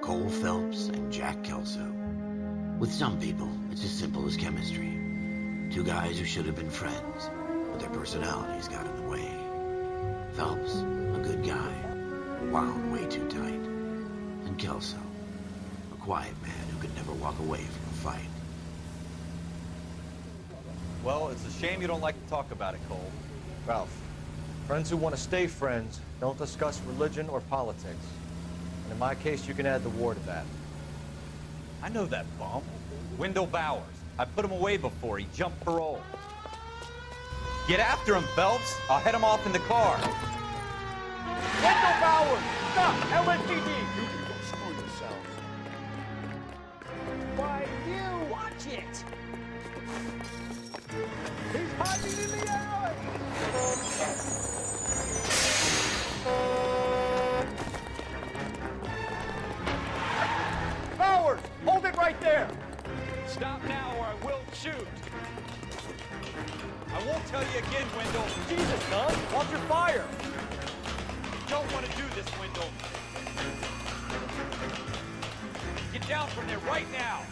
Cole Phelps and Jack Kelso. With some people, it's as simple as chemistry. Two guys who should have been friends, but their personalities got in the way. Phelps, a good guy, wound way too tight. And Kelso, a quiet man who could never walk away from a fight. Well, it's a shame you don't like to talk about it, Cole. Ralph, friends who want to stay friends don't discuss religion or politics. And in my case, you can add the war to that. I know that bum. Wendell Bowers. I put him away before. He jumped parole. Get after him, Phelps. I'll head him off in the car. Wendell Bowers! Stop! LAPD! You can go screw yourselves. Why, you! Watch it! He's hiding in the alley! Bowers! Hold it right there! Stop now or I will shoot. I won't tell you again, Wendell. Jesus, son! Watch your fire! You don't want to do this, Wendell. Get down from there right now.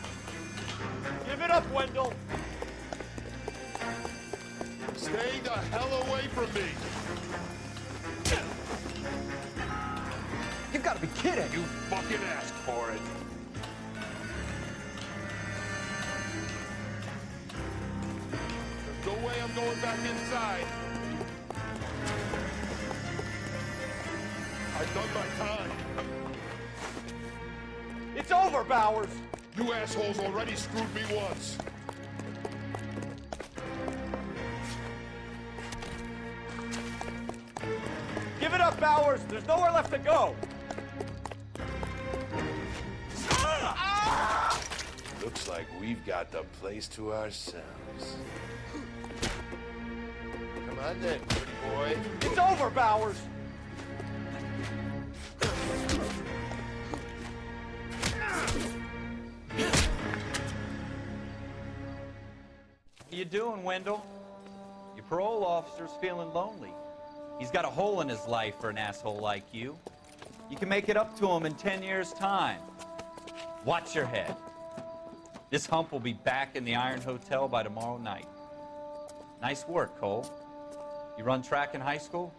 Give it up, Wendell! Stay the hell away from me! You've got to be kidding! You fucking asked for it! There's no way I'm going back inside. I've done my time. It's over, Bowers! You assholes already screwed me once. Give it up, Bowers! There's nowhere left to go! Looks like we've got the place to ourselves. Come on then, pretty boy. It's over, Bowers! What you doing, Wendell? Your parole officer's feeling lonely. He's got a hole in his life for an asshole like you. You can make it up to him in 10 years' time. Watch your head. This hump will be back in the Iron Hotel by tomorrow night. Nice work, Cole. You run track in high school?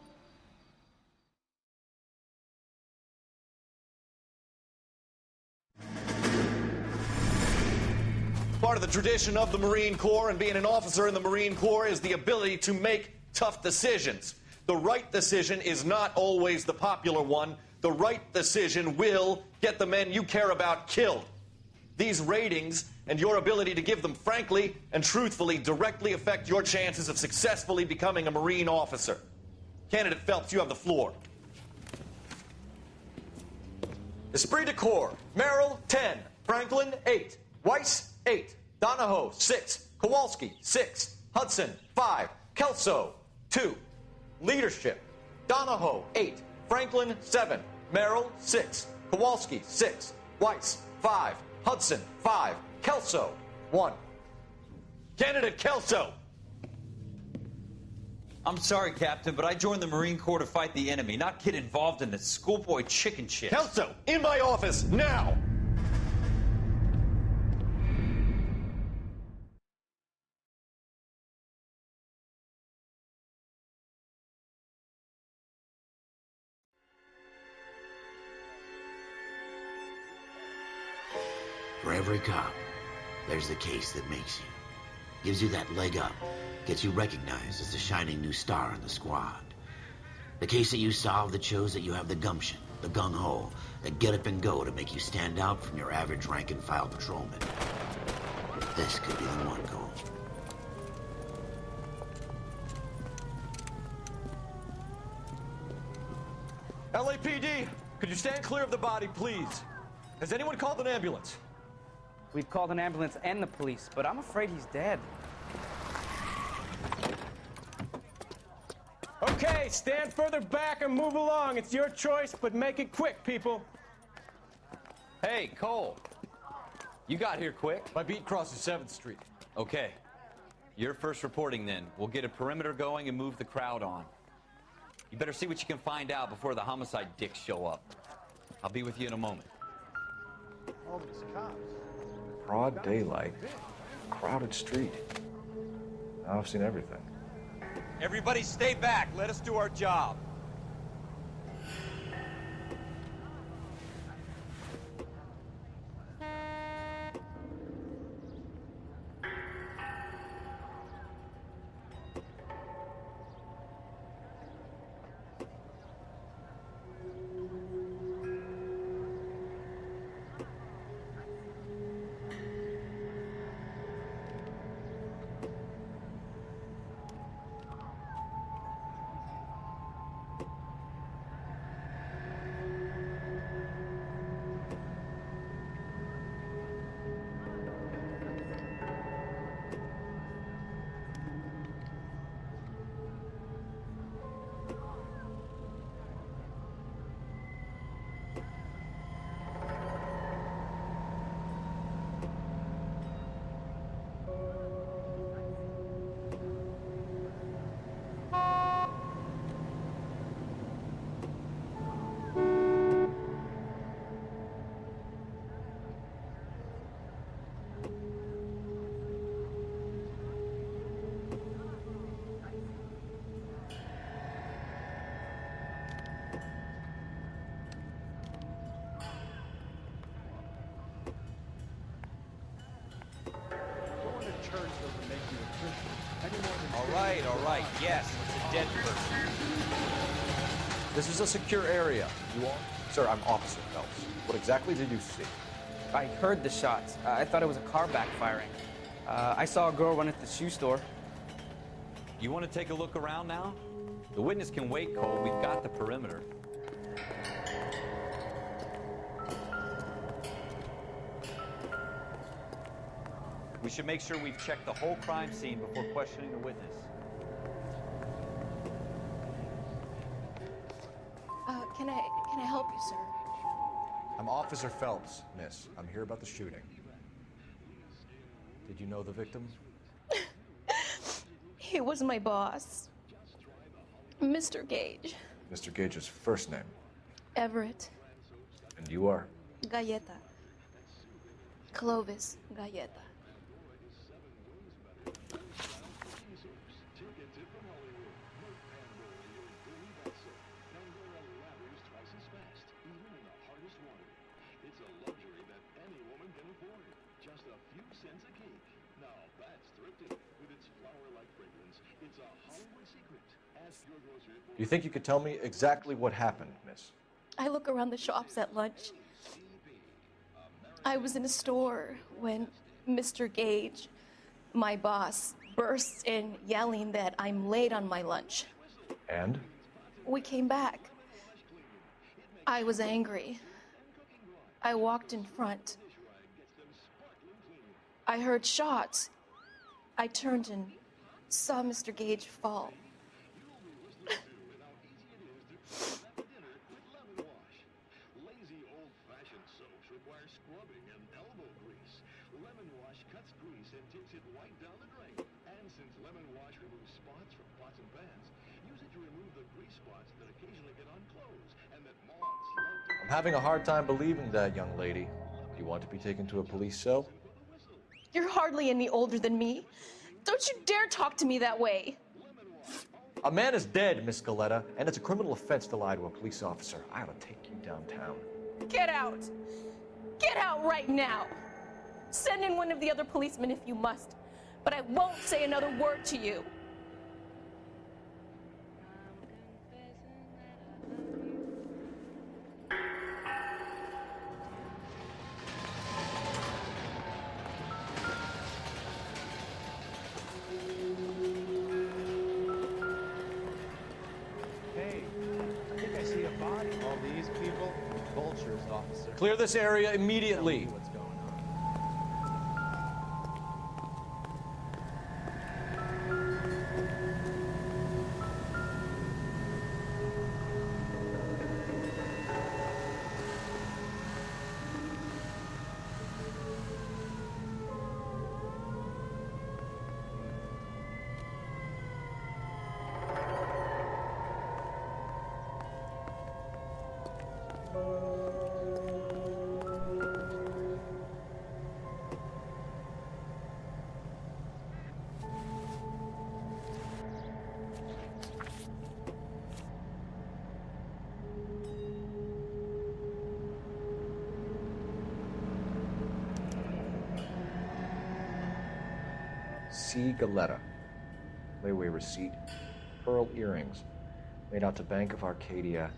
Part of the tradition of the Marine Corps and being an officer in the Marine Corps is the ability to make tough decisions. The right decision is not always the popular one. The right decision will get the men you care about killed. These ratings and your ability to give them frankly and truthfully directly affect your chances of successfully becoming a Marine officer. Candidate Phelps, you have the floor. Esprit de Corps, Merrill, 10. Franklin, 8. Weiss, 8. Donahoe, 6. Kowalski, 6. Hudson, 5. Kelso, 2. Leadership, Donahoe, 8. Franklin, 7. Merrill, 6. Kowalski, 6. Weiss, 5. Hudson, 5. Kelso, 1. Candidate Kelso. I'm sorry, Captain, but I joined the Marine Corps to fight the enemy, not get involved in this schoolboy chicken shit. Kelso, in my office, now! For every cop, there's the case that makes you. Gives you that leg up, gets you recognized as the shining new star in the squad. The case that you solve that shows that you have the gumption, the gung-ho, the get up and go to make you stand out from your average rank-and-file patrolman. This could be the one, Cole. LAPD, could you stand clear of the body, please? Has anyone called an ambulance? We've called an ambulance and the police, but I'm afraid he's dead. Okay, stand further back and move along. It's your choice, but make it quick, people. Hey, Cole. You got here quick. My beat crosses 7th Street. Okay. You're first reporting then. We'll get a perimeter going and move the crowd on. You better see what you can find out before the homicide dicks show up. I'll be with you in a moment. All these cops. Broad daylight, crowded street. Now I've seen everything. Everybody stay back. Let us do our job. All right, yes, it's a dead person. This is a secure area. You are? Sir, I'm Officer Phelps. What exactly did you see? I heard the shots. I thought it was a car backfiring. I saw a girl run at the shoe store. You want to take a look around now? The witness can wait, Cole. We've got the perimeter. We should make sure we've checked the whole crime scene before questioning the witness. Can I help you, sir? I'm Officer Phelps, miss. I'm here about the shooting. Did you know the victim? He was my boss, Mr. Gage. Mr. Gage's first name. Everett. And you are? Galleta. Clovis Galleta. Do you think you could tell me exactly what happened, miss? I look around the shops at lunch. I was in a store when Mr. Gage, my boss, bursts in yelling that I'm late on my lunch. And? We came back. I was angry. I walked in front. I heard shots. I turned and saw Mr. Gage fall. I'm having a hard time believing that, young lady. Do you want to be taken to a police cell? You're hardly any older than me. Don't you dare talk to me that way. A man is dead, Miss Galleta, and it's a criminal offense to lie to a police officer. I ought to take you downtown. Get out. Get out right now. Send in one of the other policemen if you must, but I won't say another word to you. Clear this area immediately. What's going on? C. Galetta. Layaway receipt. Pearl earrings. Made out to Bank of Arcadia.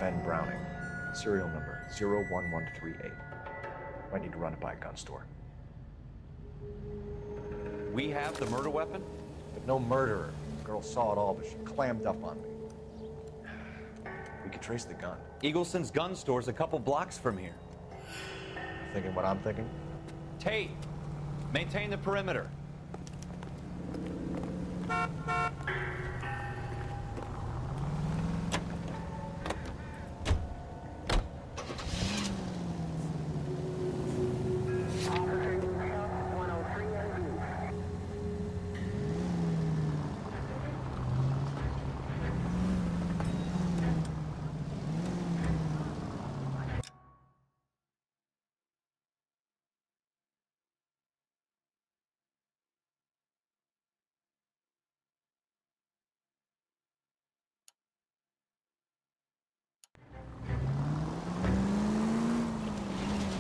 FN Browning. Serial number 01138. Might need to run it by a gun store. We have the murder weapon? But no murderer. The girl saw it all, but she clammed up on me. We could trace the gun. Eagleson's gun store's a couple blocks from here. Thinking what I'm thinking? Tate, maintain the perimeter.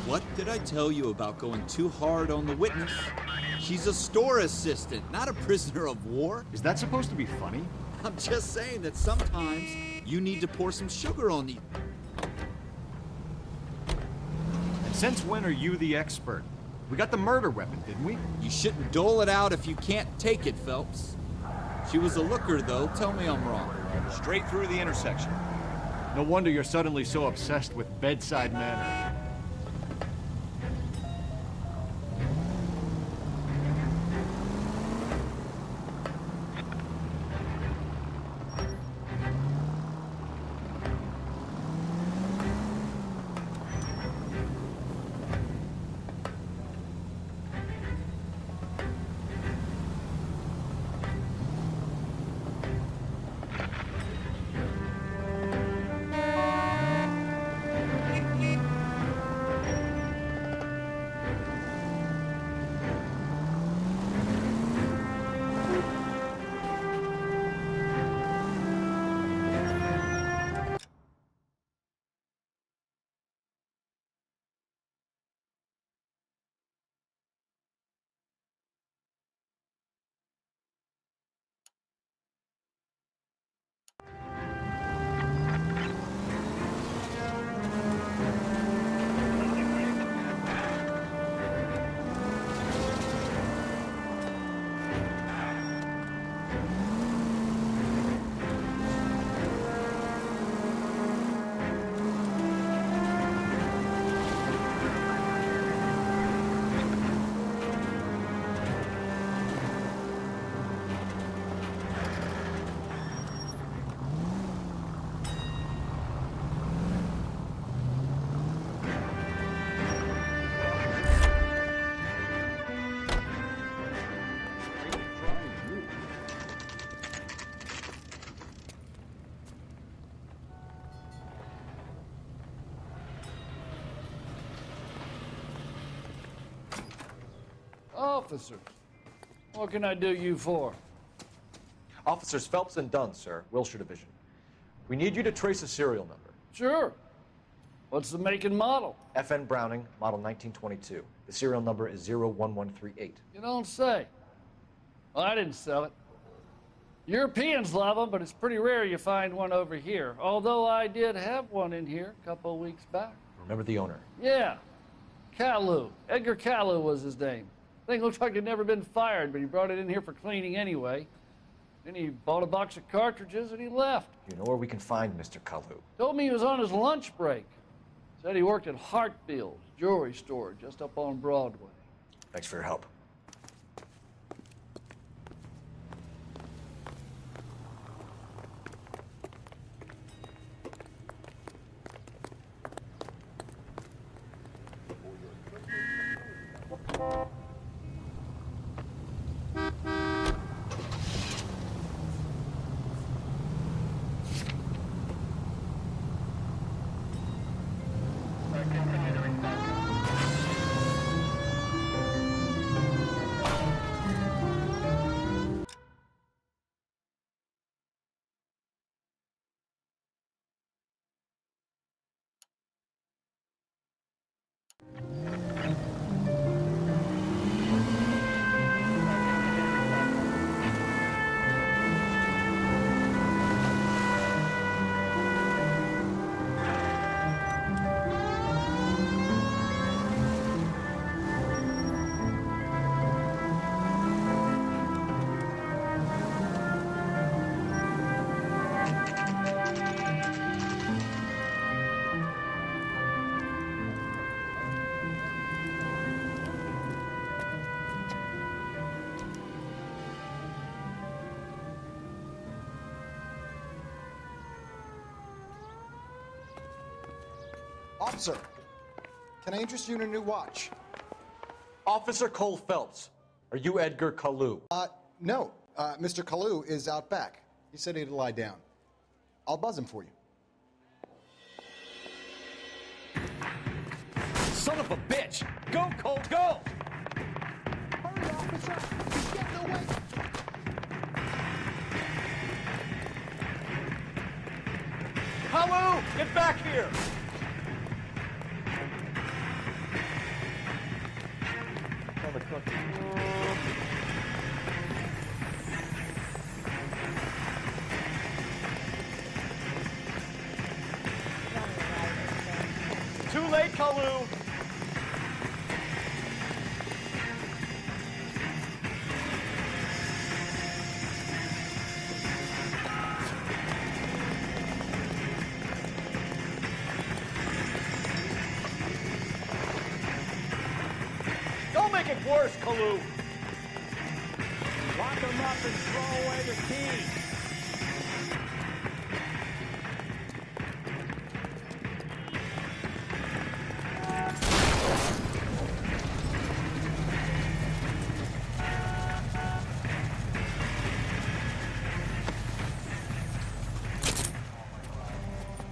What did I tell you about going too hard on the witness? She's a store assistant, not a prisoner of war. Is that supposed to be funny? I'm just saying that sometimes you need to pour some sugar on the... And since when are you the expert? We got the murder weapon, didn't we? You shouldn't dole it out if you can't take it, Phelps. She was a looker, though. Tell me I'm wrong. Straight through the intersection. No wonder you're suddenly so obsessed with bedside manner. Officers, what can I do you for? Officers Phelps and Dunn, sir, Wilshire Division. We need you to trace a serial number. Sure. What's the make and model? FN Browning, model 1922. The serial number is 01138. You don't say. Well, I didn't sell it. Europeans love them, but it's pretty rare you find one over here. Although I did have one in here a couple of weeks back. Remember the owner? Yeah. Caillou. Edgar Caillou was his name. Thing looks like it'd never been fired, but he brought it in here for cleaning anyway. Then he bought a box of cartridges and he left. You know where we can find Mr. Kalu? Told me he was on his lunch break. Said he worked at Hartfield's jewelry store just up on Broadway. Thanks for your help. Officer, can I interest you in a new watch? Officer Cole Phelps, are you Edgar Kalu? No. Mr. Kalu is out back. He said he'd lie down. I'll buzz him for you. Son of a bitch! Go, Cole, go! Hurry, officer! He's getting away! Kalu, get back here! Too late, Kalu! Don't make it worse, Kalu! Lock him up and throw away the key.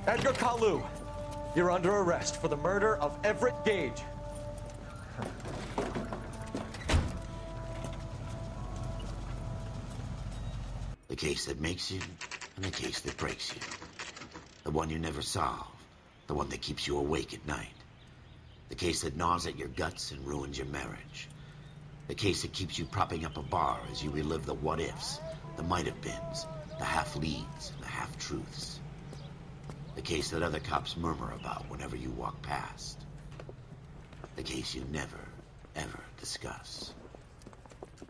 Edgar Kalu, you're under arrest for the murder of Everett Gage. The case that makes you and the case that breaks you. The one you never solve. The one that keeps you awake at night. The case that gnaws at your guts and ruins your marriage. The case that keeps you propping up a bar as you relive the what-ifs, the might-have-beens, the half-leads, and the half-truths. The case that other cops murmur about whenever you walk past. The case you never, ever discuss.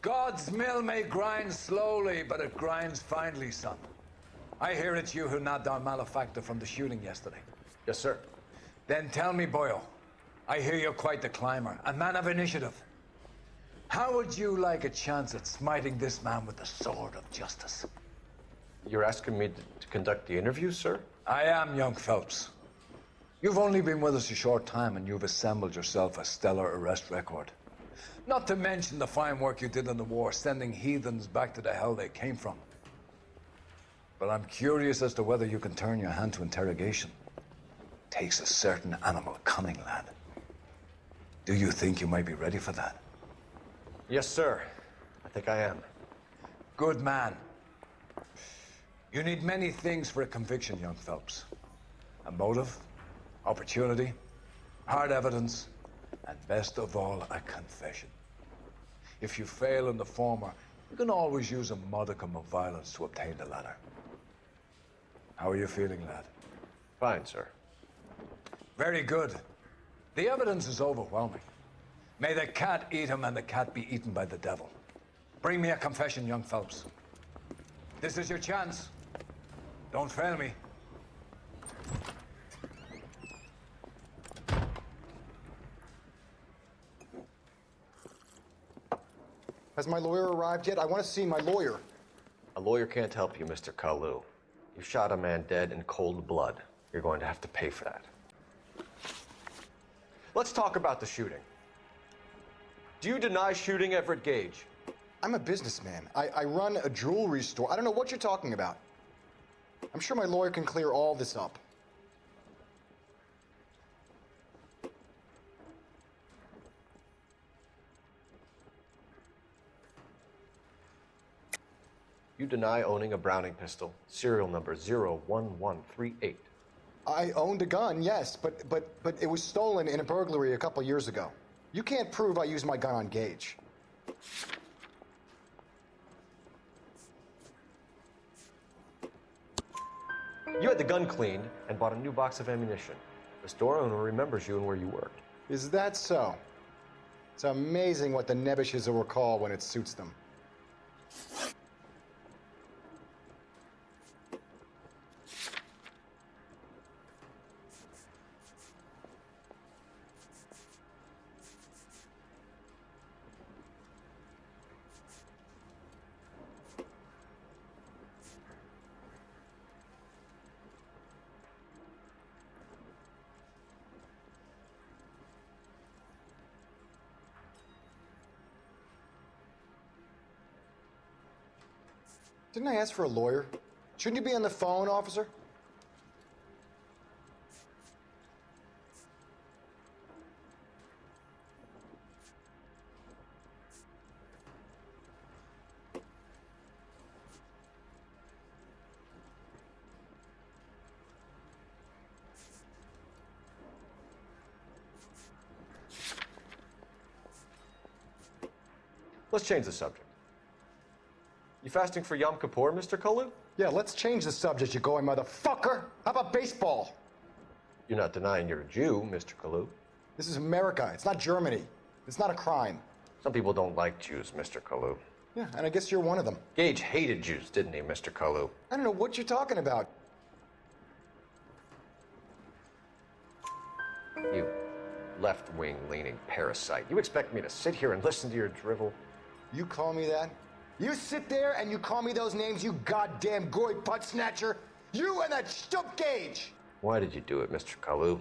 God's mill may grind slowly, but it grinds finely, son. I hear it's you who nabbed our malefactor from the shooting yesterday. Yes, sir. Then tell me, Boyle, I hear you're quite the climber, a man of initiative. How would you like a chance at smiting this man with the sword of justice? You're asking me to conduct the interview, sir? I am, young Phelps. You've only been with us a short time, and you've assembled yourself a stellar arrest record. Not to mention the fine work you did in the war, sending heathens back to the hell they came from. But I'm curious as to whether you can turn your hand to interrogation. Takes a certain animal cunning, lad. Do you think you might be ready for that? Yes, sir. I think I am. Good man. You need many things for a conviction, young Phelps. A motive, opportunity, hard evidence, and best of all, a confession. If you fail in the former, you can always use a modicum of violence to obtain the latter. How are you feeling, lad? Fine, sir. Very good. The evidence is overwhelming. May the cat eat him and the cat be eaten by the devil. Bring me a confession, young Phelps. This is your chance. Don't fail me. Has my lawyer arrived yet? I want to see my lawyer. A lawyer can't help you, Mr. Kalu. You shot a man dead in cold blood. You're going to have to pay for that. Let's talk about the shooting. Do you deny shooting Everett Gage? I'm a businessman. I run a jewelry store. I don't know what you're talking about. I'm sure my lawyer can clear all this up. You deny owning a Browning pistol, serial number 01138. I owned a gun, yes, but it was stolen in a burglary a couple years ago. You can't prove I used my gun on Gage. You had the gun cleaned and bought a new box of ammunition. The store owner remembers you and where you worked. Is that so? It's amazing what the Nebbishes will recall when it suits them. Didn't I ask for a lawyer? Shouldn't you be on the phone, officer? Let's change the subject. You fasting for Yom Kippur, Mr. Kalu? Yeah, let's change the subject, you going motherfucker. How about baseball? You're not denying you're a Jew, Mr. Kalu. This is America. It's not Germany. It's not a crime. Some people don't like Jews, Mr. Kalu. Yeah, and I guess you're one of them. Gage hated Jews, didn't he, Mr. Kalu? I don't know what you're talking about. You left-wing leaning parasite. You expect me to sit here and listen to your drivel? You call me that? You sit there and you call me those names, you goddamn goy butt snatcher? You and that shtup Gage! Why did you do it, Mr. Kalu?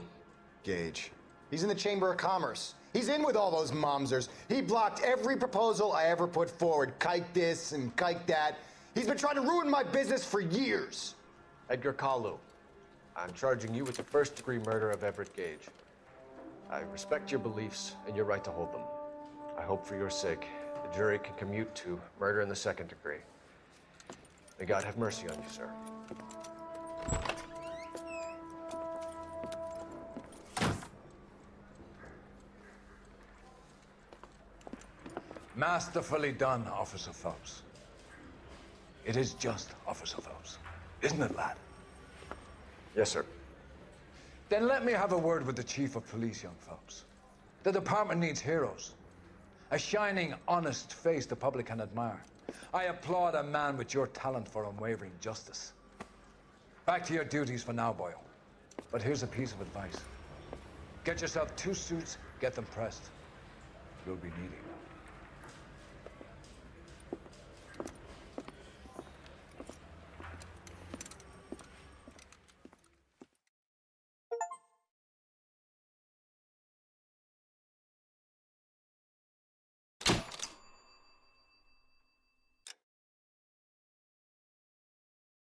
Gage. He's in the Chamber of Commerce. He's in with all those momsers. He blocked every proposal I ever put forward. Kike this and kike that. He's been trying to ruin my business for years. Edgar Kalu, I'm charging you with the first-degree murder of Everett Gage. I respect your beliefs and your right to hold them. I hope for your sake the jury can commute to murder in the second degree. May God have mercy on you, sir. Masterfully done, Officer Phelps. It is just, Officer Phelps. Isn't it, lad? Yes, sir. Then let me have a word with the Chief of Police, young Phelps. The department needs heroes. A shining, honest face the public can admire. I applaud a man with your talent for unwavering justice. Back to your duties for now, Boyle. But here's a piece of advice. Get yourself 2 suits, get them pressed. You'll be needing them.